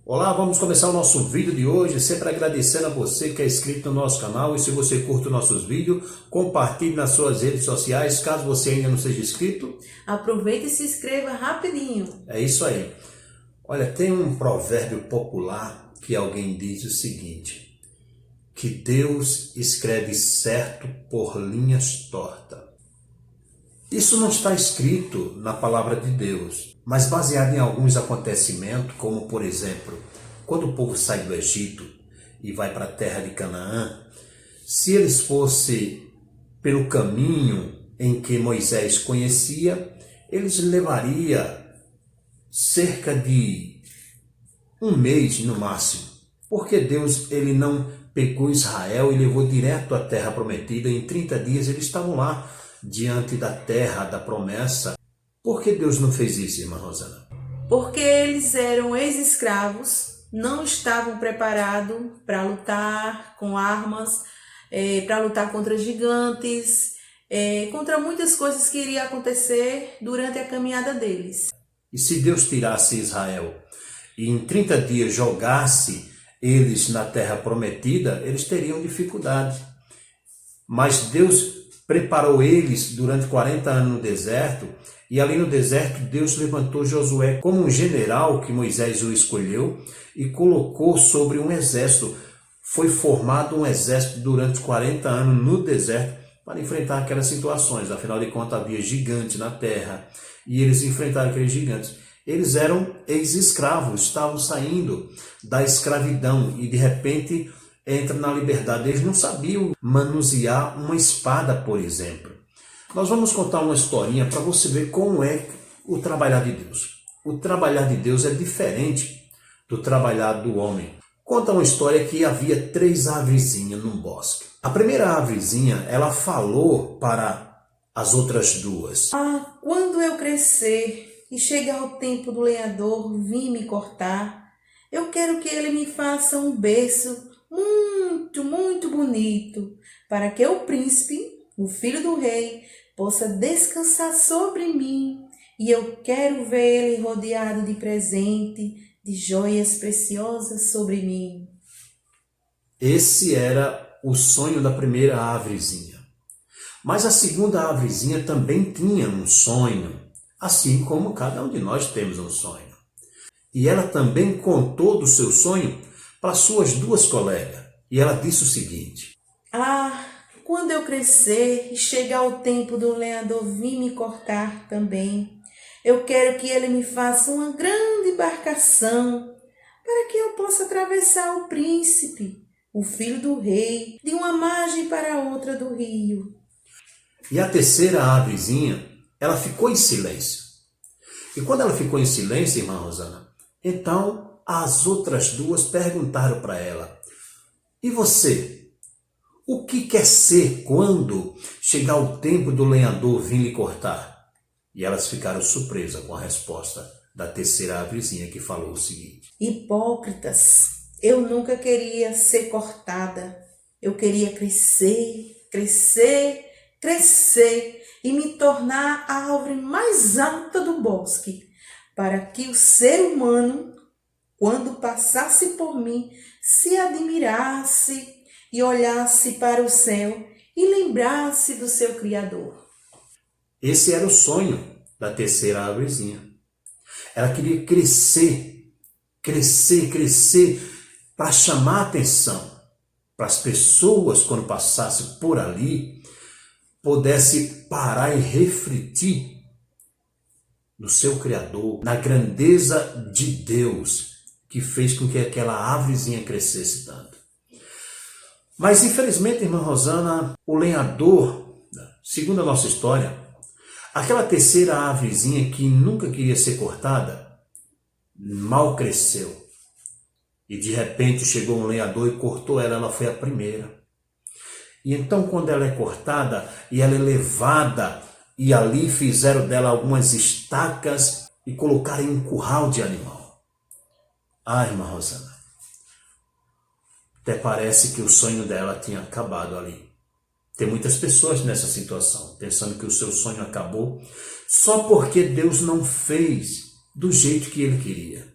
Olá, vamos começar o nosso vídeo de hoje, sempre agradecendo a você que é inscrito no nosso canal e se você curte os nossos vídeos, compartilhe nas suas redes sociais, caso você ainda não seja inscrito. Aproveita e se inscreva rapidinho. É isso aí. Olha, tem um provérbio popular que alguém diz o seguinte, que Deus escreve certo por linhas tortas. Isso não está escrito na palavra de Deus, mas baseado em alguns acontecimentos, como por exemplo, quando o povo sai do Egito e vai para a terra de Canaã, se eles fossem pelo caminho em que Moisés conhecia, eles levariam cerca de um mês no máximo, porque Deus ele não pegou Israel e levou direto à terra prometida. Em 30 dias eles estavam lá diante da terra da promessa. Por que Deus não fez isso, irmã Rosana? Porque eles eram ex-escravos, não estavam preparados para lutar com armas, para lutar contra gigantes, contra muitas coisas que iriam acontecer durante a caminhada deles. E se Deus tirasse Israel e em 30 dias jogasse eles na terra prometida, eles teriam dificuldade. Mas Deus preparou eles durante 40 anos no deserto, e ali no deserto Deus levantou Josué como um general que Moisés o escolheu e colocou sobre um exército. Foi formado um exército durante 40 anos no deserto para enfrentar aquelas situações. Afinal de contas havia gigantes na terra e eles enfrentaram aqueles gigantes. Eles eram ex-escravos, estavam saindo da escravidão e de repente entra na liberdade. Eles não sabiam manusear uma espada, por exemplo. Nós vamos contar uma historinha para você ver como é o trabalhar de Deus. O trabalhar de Deus é diferente do trabalhar do homem. Conta uma história que havia 3 avezinhas num bosque. A primeira avezinha, ela falou para as outras 2. Quando eu crescer e chegar o tempo do lenhador vir me cortar, eu quero que ele me faça um berço muito, muito bonito, para que o príncipe, o filho do rei, possa descansar sobre mim. E eu quero ver ele rodeado de presente, de joias preciosas sobre mim. Esse era o sonho da primeira avezinha. Mas a segunda avezinha também tinha um sonho, assim como cada um de nós temos um sonho. E ela também contou do seu sonho para suas 2 colegas. E ela disse o seguinte: Quando eu crescer e chegar o tempo do lenhador vir me cortar também, eu quero que ele me faça uma grande embarcação para que eu possa atravessar o príncipe, o filho do rei, de uma margem para a outra do rio. E a terceira avezinha, ela ficou em silêncio. E quando ela ficou em silêncio, irmã Rosana, então as outras 2 perguntaram para ela: e você? O que quer ser quando chegar o tempo do lenhador vir lhe cortar? E elas ficaram surpresas com a resposta da terceira avezinha, que falou o seguinte: Hipócritas, eu nunca queria ser cortada. Eu queria crescer, crescer, crescer e me tornar a árvore mais alta do bosque, para que o ser humano, quando passasse por mim, se admirasse e olhasse para o céu e lembrasse do seu Criador. Esse era o sonho da terceira avezinha. Ela queria crescer, crescer, crescer, para chamar a atenção, para as pessoas, quando passassem por ali, pudessem parar e refletir no seu Criador, na grandeza de Deus, que fez com que aquela árvorezinha crescesse tanto. Mas infelizmente, irmã Rosana, o lenhador, segundo a nossa história, aquela terceira árvorezinha que nunca queria ser cortada, mal cresceu. E de repente chegou um lenhador e cortou ela, ela foi a primeira. E então quando ela é cortada e ela é levada, e ali fizeram dela algumas estacas e colocaram em um curral de animal. Irmã Rosana, até parece que o sonho dela tinha acabado ali. Tem muitas pessoas nessa situação, pensando que o seu sonho acabou só porque Deus não fez do jeito que ele queria.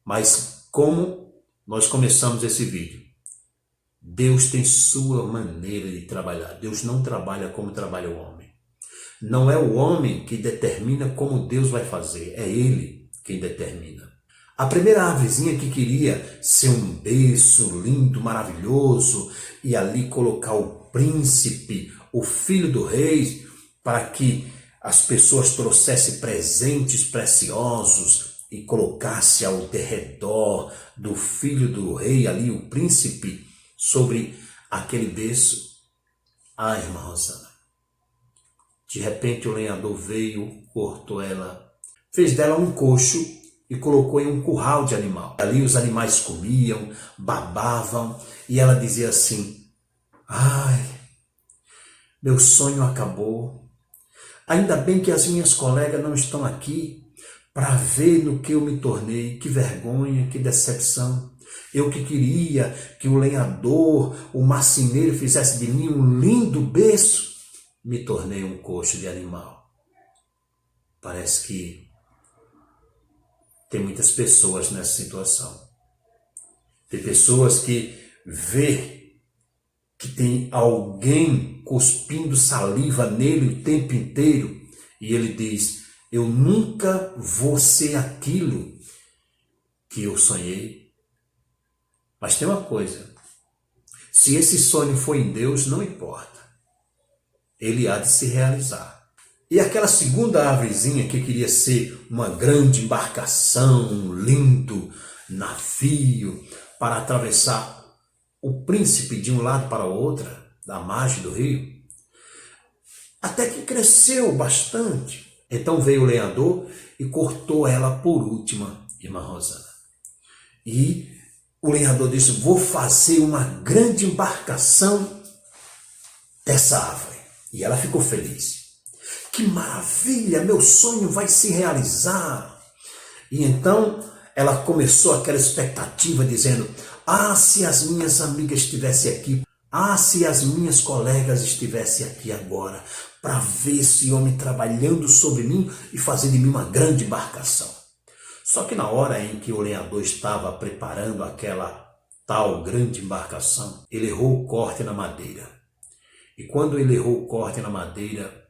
Mas como nós começamos esse vídeo, Deus tem sua maneira de trabalhar. Deus não trabalha como trabalha o homem. Não é o homem que determina como Deus vai fazer, é Ele quem determina. A primeira árvorezinha que queria ser um berço lindo, maravilhoso, e ali colocar o príncipe, o filho do rei, para que as pessoas trouxessem presentes preciosos e colocasse ao derredor do filho do rei ali, o príncipe, sobre aquele berço. Ah, irmã Rosana, de repente o lenhador veio, cortou ela, fez dela um coxo e colocou em um curral de animal. Ali os animais comiam, babavam, e ela dizia assim: ai, meu sonho acabou. Ainda bem que as minhas colegas não estão aqui para ver no que eu me tornei. Que vergonha, que decepção. Eu que queria que o lenhador, o marceneiro fizesse de mim um lindo berço, me tornei um coxo de animal. Parece que tem muitas pessoas nessa situação. Tem pessoas que vê que tem alguém cuspindo saliva nele o tempo inteiro e ele diz: eu nunca vou ser aquilo que eu sonhei. Mas tem uma coisa, se esse sonho foi em Deus, não importa, ele há de se realizar. E aquela segunda árvorezinha que queria ser uma grande embarcação, um lindo navio para atravessar o príncipe de um lado para o outro, da margem do rio, até que cresceu bastante. Então veio o lenhador e cortou ela por última, irmã Rosana. E o lenhador disse: vou fazer uma grande embarcação dessa árvore. E ela ficou feliz. Que maravilha, meu sonho vai se realizar. E então ela começou aquela expectativa dizendo: ah, se as minhas amigas estivessem aqui, ah, se as minhas colegas estivessem aqui agora, para ver esse homem trabalhando sobre mim e fazer de mim uma grande embarcação. Só que na hora em que o lenhador estava preparando aquela tal grande embarcação, ele errou o corte na madeira. E quando ele errou o corte na madeira,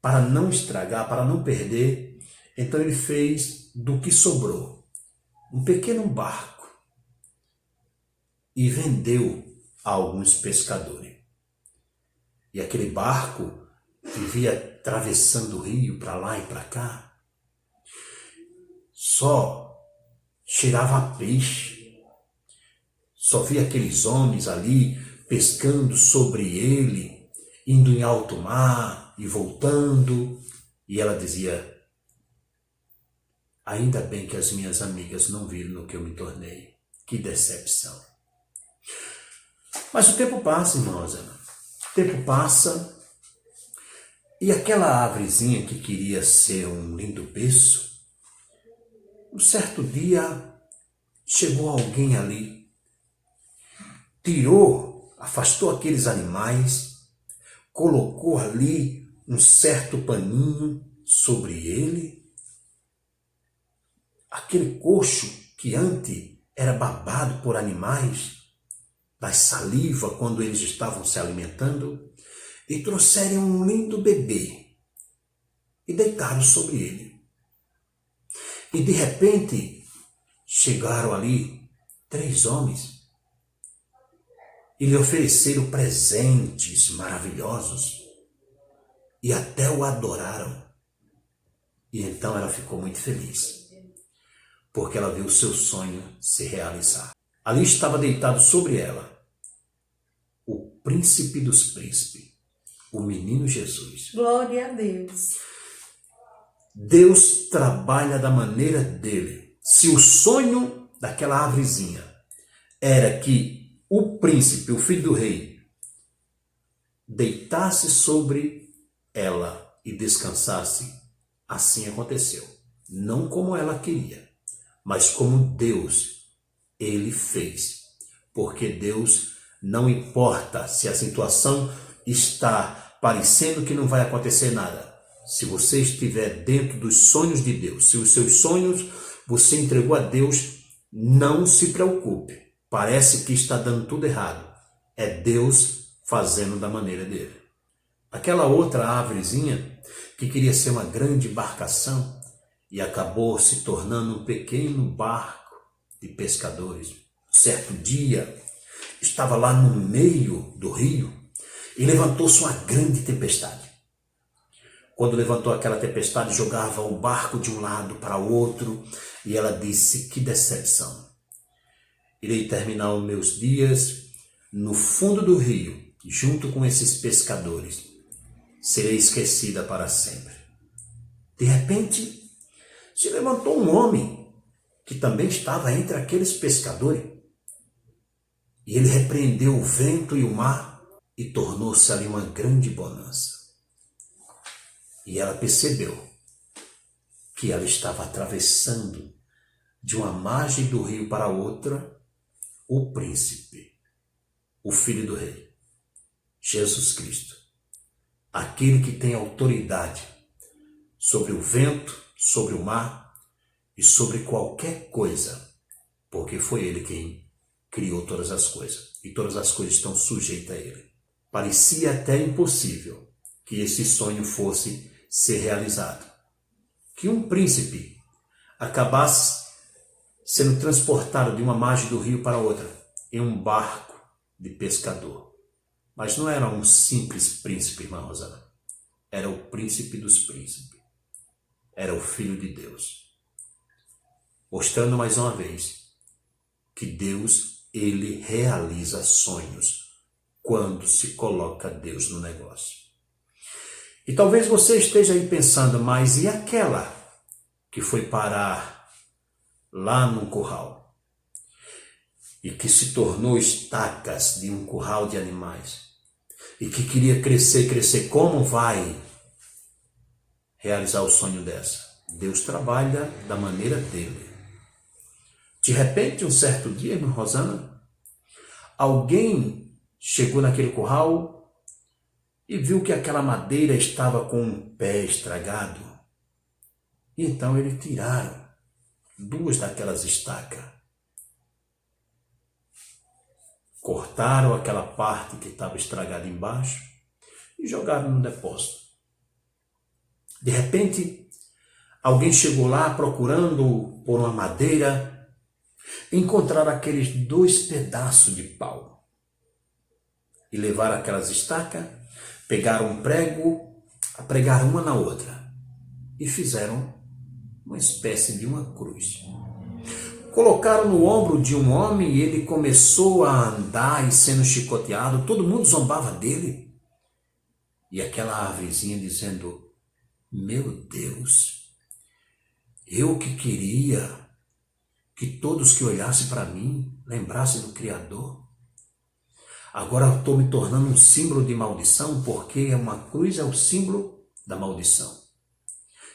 para não estragar, para não perder, então ele fez do que sobrou um pequeno barco e vendeu a alguns pescadores. E aquele barco vivia atravessando o rio para lá e para cá. Só cheirava a peixe. Só via aqueles homens ali pescando sobre ele, indo em alto mar e voltando. E ela dizia: ainda bem que as minhas amigas não viram no que eu me tornei. Que decepção. Mas o tempo passa, irmãos. O tempo passa e aquela árvorezinha que queria ser um lindo berço, um certo dia chegou alguém ali, afastou aqueles animais, colocou ali um certo paninho sobre ele. Aquele coxo que antes era babado por animais, da saliva quando eles estavam se alimentando, e trouxeram um lindo bebê e deitaram sobre ele. E de repente chegaram ali 3 homens e lhe ofereceram presentes maravilhosos e até o adoraram. E então ela ficou muito feliz, porque ela viu o seu sonho se realizar. Ali estava deitado sobre ela o príncipe dos príncipes, o menino Jesus. Glória a Deus. Deus trabalha da maneira dele. Se o sonho daquela árvorezinha era que o príncipe, o filho do rei, deitasse sobre ela e descansasse, assim aconteceu. Não como ela queria, mas como Deus, ele fez. Porque Deus, não importa se a situação está parecendo que não vai acontecer nada. Se você estiver dentro dos sonhos de Deus, se os seus sonhos você entregou a Deus, Não se preocupe, parece que está dando tudo errado. É Deus fazendo da maneira dele. Aquela outra árvorezinha que queria ser uma grande embarcação e acabou se tornando um pequeno barco de pescadores. Certo dia, estava lá no meio do rio e levantou-se uma grande tempestade. Quando levantou aquela tempestade, jogava o barco de um lado para o outro e ela disse: que decepção! Irei terminar os meus dias no fundo do rio, junto com esses pescadores. Serei esquecida para sempre. De repente, se levantou um homem que também estava entre aqueles pescadores. E ele repreendeu o vento e o mar e tornou-se ali uma grande bonança. E ela percebeu que ela estava atravessando de uma margem do rio para outra o príncipe, o filho do rei, Jesus Cristo, aquele que tem autoridade sobre o vento, sobre o mar e sobre qualquer coisa, porque foi ele quem criou todas as coisas e todas as coisas estão sujeitas a ele. Parecia até impossível que esse sonho fosse ser realizado, que um príncipe acabasse sendo transportado de uma margem do rio para outra em um barco de pescador. Mas não era um simples príncipe, irmã Rosana. Era o príncipe dos príncipes. Era o Filho de Deus. Mostrando mais uma vez que Deus, ele realiza sonhos quando se coloca Deus no negócio. E talvez você esteja aí pensando, mas e aquela que foi parar lá num curral e que se tornou estacas de um curral de animais e que queria crescer, como vai realizar o sonho dessa? Deus trabalha da maneira dele. De repente, um certo dia, irmã Rosana, alguém chegou naquele curral e viu que aquela madeira estava com um pé estragado. E então eles tiraram 2 daquelas estacas. Cortaram aquela parte que estava estragada embaixo e jogaram no depósito. De repente, alguém chegou lá procurando por uma madeira, encontraram aqueles 2 pedaços de pau. E levaram aquelas estacas, pegaram um prego, pregaram uma na outra e fizeram uma espécie de uma cruz. Colocaram no ombro de um homem e ele começou a andar e sendo chicoteado, todo mundo zombava dele. E aquela árvorezinha dizendo: meu Deus, eu que queria que todos que olhassem para mim lembrassem do Criador. Agora estou me tornando um símbolo de maldição, porque uma cruz é o símbolo da maldição.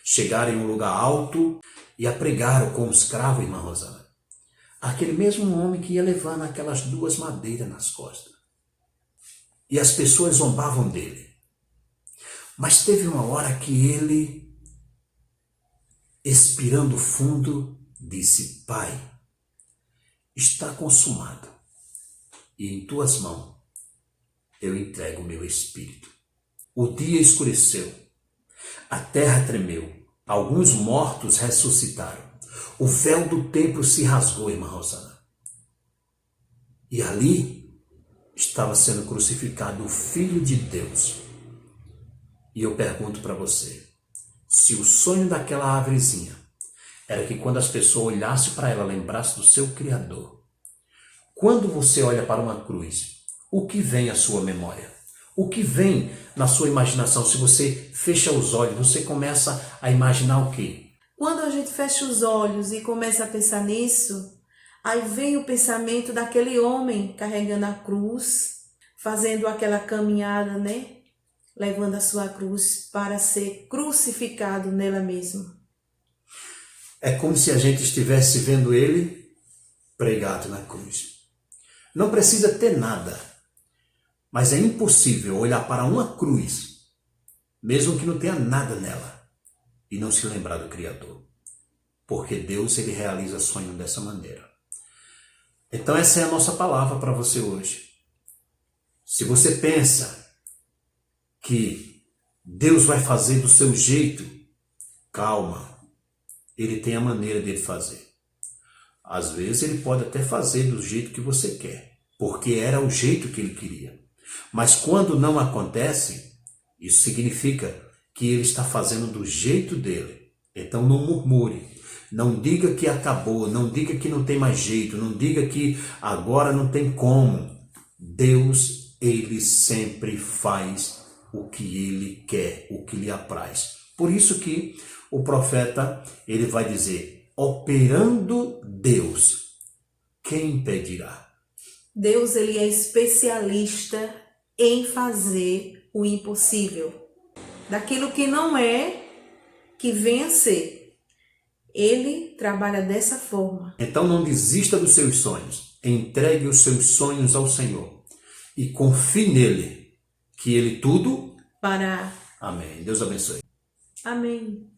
Chegaram em um lugar alto e a pregaram com os cravos, irmã Rosana. Aquele mesmo homem que ia levando aquelas 2 madeiras nas costas. E as pessoas zombavam dele. Mas teve uma hora que ele, expirando fundo, disse: Pai, está consumado. E em tuas mãos eu entrego o meu espírito. O dia escureceu, a terra tremeu, alguns mortos ressuscitaram, o véu do templo se rasgou, irmã Rosana. E ali estava sendo crucificado o Filho de Deus. E eu pergunto para você, se o sonho daquela árvorezinha era que quando as pessoas olhassem para ela, lembrassem do seu Criador, quando você olha para uma cruz, o que vem à sua memória? O que vem na sua imaginação? Se você fecha os olhos, você começa a imaginar o quê? Quando a gente fecha os olhos e começa a pensar nisso, aí vem o pensamento daquele homem carregando a cruz, fazendo aquela caminhada, né? Levando a sua cruz para ser crucificado nela mesma. É como se a gente estivesse vendo ele pregado na cruz. Não precisa ter nada, mas é impossível olhar para uma cruz, mesmo que não tenha nada nela, e não se lembrar do Criador. Porque Deus, ele realiza sonho dessa maneira. Então essa é a nossa palavra para você hoje. Se você pensa que Deus vai fazer do seu jeito, calma. Ele tem a maneira dele fazer. Às vezes ele pode até fazer do jeito que você quer, porque era o jeito que ele queria. Mas quando não acontece, isso significa que ele está fazendo do jeito dele. Então não murmure, não diga que acabou, não diga que não tem mais jeito, não diga que agora não tem como. Deus, ele sempre faz o que ele quer, o que lhe apraz. Por isso que o profeta, ele vai dizer, operando Deus, quem impedirá? Deus, ele é especialista em fazer o impossível. Daquilo que não é, que venha a ser. Ele trabalha dessa forma. Então não desista dos seus sonhos. Entregue os seus sonhos ao Senhor. E confie nele, que ele tudo Para. Amém. Deus abençoe. Amém.